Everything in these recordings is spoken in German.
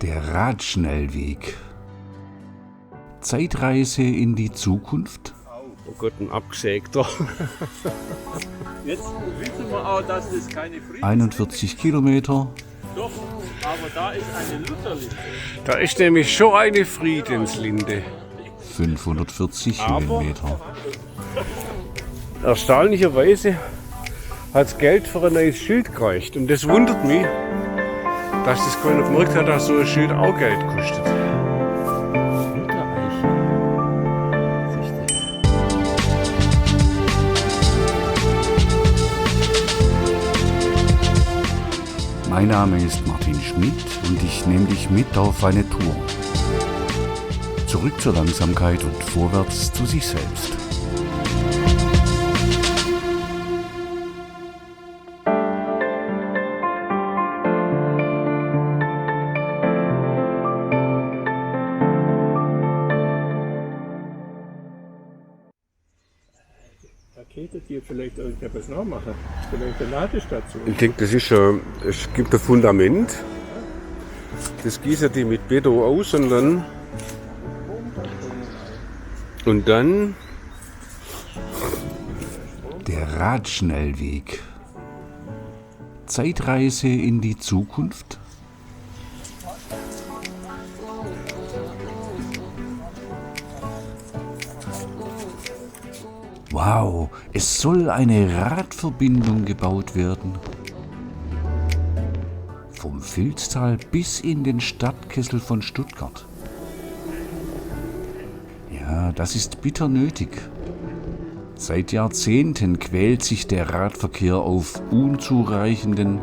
Der Radschnellweg. Zeitreise in die Zukunft? Oh Gott, ein abgesägter. Jetzt wissen wir auch, dass das keine 41 Kilometer. Doch, aber da ist eine Lutherlinde. Da ist nämlich schon eine Friedenslinde. 540 Kilometer. Erstaunlicherweise hat es Geld für ein neues Schild gereicht. Und das wundert mich, dass das keiner gemerkt hat, dass so ein Schild auch Geld kostet. Mein Name ist Martin Schmidt und ich nehme dich mit auf eine Tour. Zurück zur Langsamkeit und vorwärts zu sich selbst. Rakete, die vielleicht irgendetwas nachmachen. Vielleicht eine Ladestation. Ich denke, es gibt ein Fundament. Das gießen die mit Beton aus und dann Der Radschnellweg. Zeitreise in die Zukunft? Wow, es soll eine Radverbindung gebaut werden. Vom Vilstal bis in den Stadtkessel von Stuttgart. Ja, das ist bitter nötig. Seit Jahrzehnten quält sich der Radverkehr auf unzureichenden,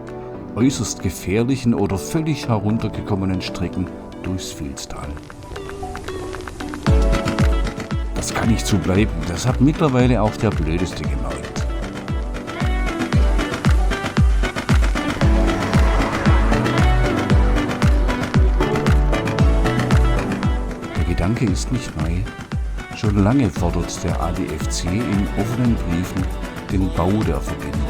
äußerst gefährlichen oder völlig heruntergekommenen Strecken durchs Vilstal. Das kann nicht so bleiben, das hat mittlerweile auch der Blödeste gemerkt. Der Gedanke ist nicht neu. Schon lange fordert der ADFC in offenen Briefen den Bau der Verbindung.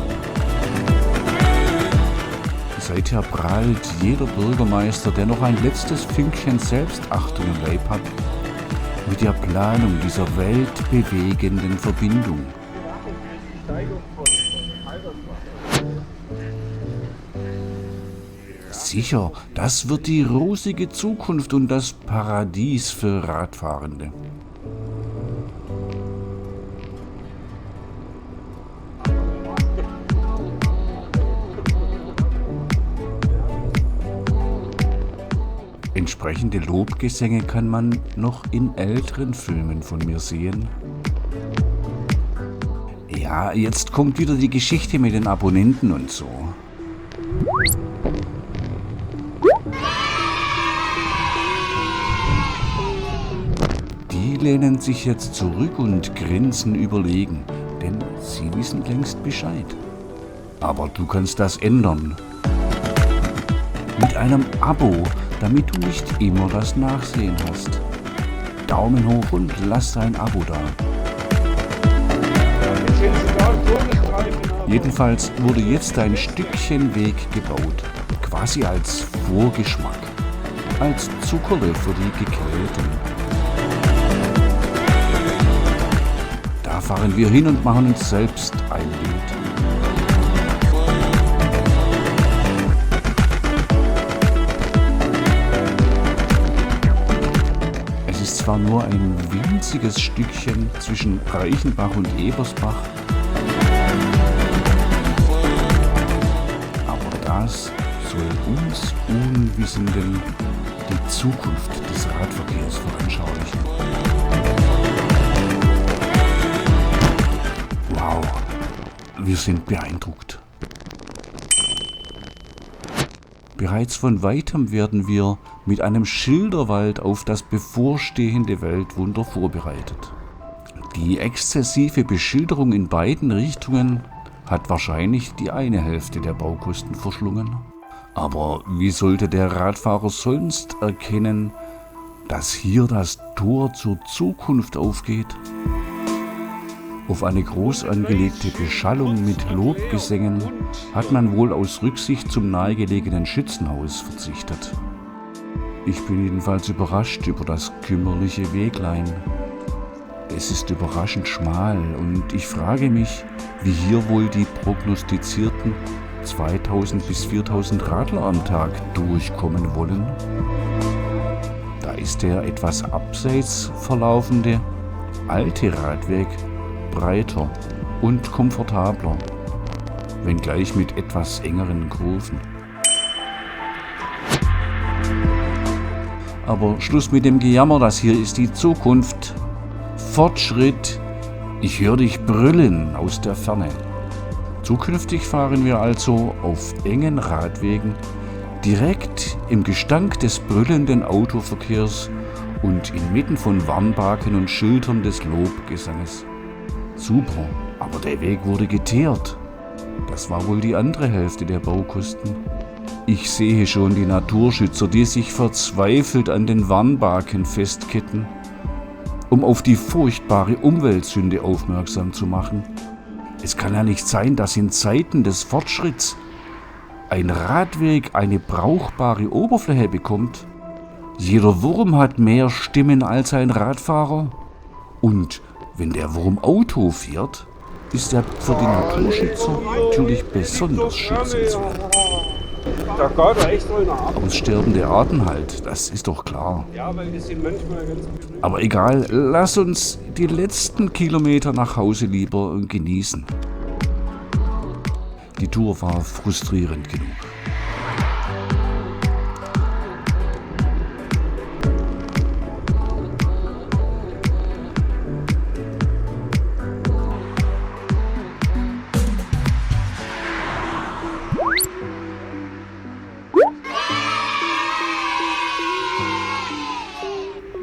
Seither prahlt jeder Bürgermeister, der noch ein letztes Fünkchen Selbstachtung im Leib hat, mit der Planung dieser weltbewegenden Verbindung. Sicher, das wird die rosige Zukunft und das Paradies für Radfahrende. Entsprechende Lobgesänge kann man noch in älteren Filmen von mir sehen. Ja, jetzt kommt wieder die Geschichte mit den Abonnenten und so. Die lehnen sich jetzt zurück und grinsen überlegen, denn sie wissen längst Bescheid. Aber du kannst das ändern. Mit einem Abo, damit du nicht immer das Nachsehen hast. Daumen hoch und lass dein Abo da. Jedenfalls wurde jetzt ein Stückchen Weg gebaut, quasi als Vorgeschmack, als Zuckerle für die Gequälten. Da fahren wir hin und machen uns selbst ein Bild. Zwar nur ein winziges Stückchen zwischen Reichenbach und Ebersbach, aber das soll uns Unwissenden die Zukunft des Radverkehrs veranschaulichen. Wow, wir sind beeindruckt. Bereits von weitem werden wir mit einem Schilderwald auf das bevorstehende Weltwunder vorbereitet. Die exzessive Beschilderung in beiden Richtungen hat wahrscheinlich die eine Hälfte der Baukosten verschlungen. Aber wie sollte der Radfahrer sonst erkennen, dass hier das Tor zur Zukunft aufgeht? Auf eine groß angelegte Beschallung mit Lobgesängen hat man wohl aus Rücksicht zum nahegelegenen Schützenhaus verzichtet. Ich bin jedenfalls überrascht über das kümmerliche Weglein. Es ist überraschend schmal und ich frage mich, wie hier wohl die prognostizierten 2000 bis 4000 Radler am Tag durchkommen wollen. Da ist der etwas abseits verlaufende alte Radweg breiter und komfortabler, wenngleich mit etwas engeren Kurven. Aber Schluss mit dem Gejammer, das hier ist die Zukunft. Fortschritt, ich höre dich brüllen aus der Ferne. Zukünftig fahren wir also auf engen Radwegen, direkt im Gestank des brüllenden Autoverkehrs und inmitten von Warnbaken und Schildern des Lobgesanges. Super, aber der Weg wurde geteert. Das war wohl die andere Hälfte der Baukosten. Ich sehe schon die Naturschützer, die sich verzweifelt an den Warnbaken festkitten, um auf die furchtbare Umweltsünde aufmerksam zu machen. Es kann ja nicht sein, dass in Zeiten des Fortschritts ein Radweg eine brauchbare Oberfläche bekommt. Jeder Wurm hat mehr Stimmen als ein Radfahrer. Und wenn der Wurm Auto fährt, ist er für die Naturschützer natürlich besonders schützenswert. Da geht er echt wohl nach. Aussterbende Arten halt, das ist doch klar. Ja, weil die sind manchmal ganz berühmt. Aber egal, lass uns die letzten Kilometer nach Hause lieber genießen. Die Tour war frustrierend genug.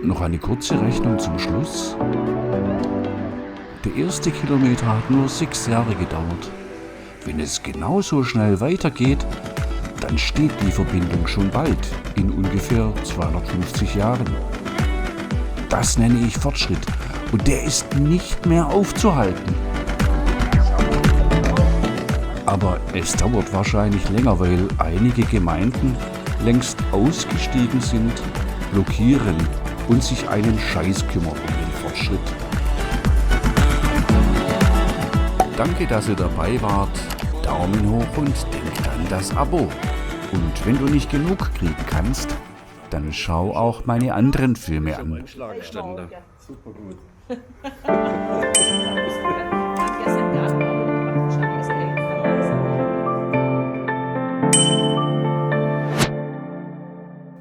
Noch eine kurze Rechnung zum Schluss. Der erste Kilometer hat nur 6 Jahre gedauert. Wenn es genauso schnell weitergeht, dann steht die Verbindung schon bald, in ungefähr 250 Jahren. Das nenne ich Fortschritt und der ist nicht mehr aufzuhalten. Aber es dauert wahrscheinlich länger, weil einige Gemeinden längst ausgestiegen sind, blockieren und sich einen Scheiß kümmern um den Fortschritt. Danke, dass ihr dabei wart. Daumen hoch und denkt an das Abo. Und wenn du nicht genug kriegen kannst, dann schau auch meine anderen Filme an. Super gut.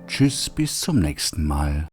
Tschüss, bis zum nächsten Mal.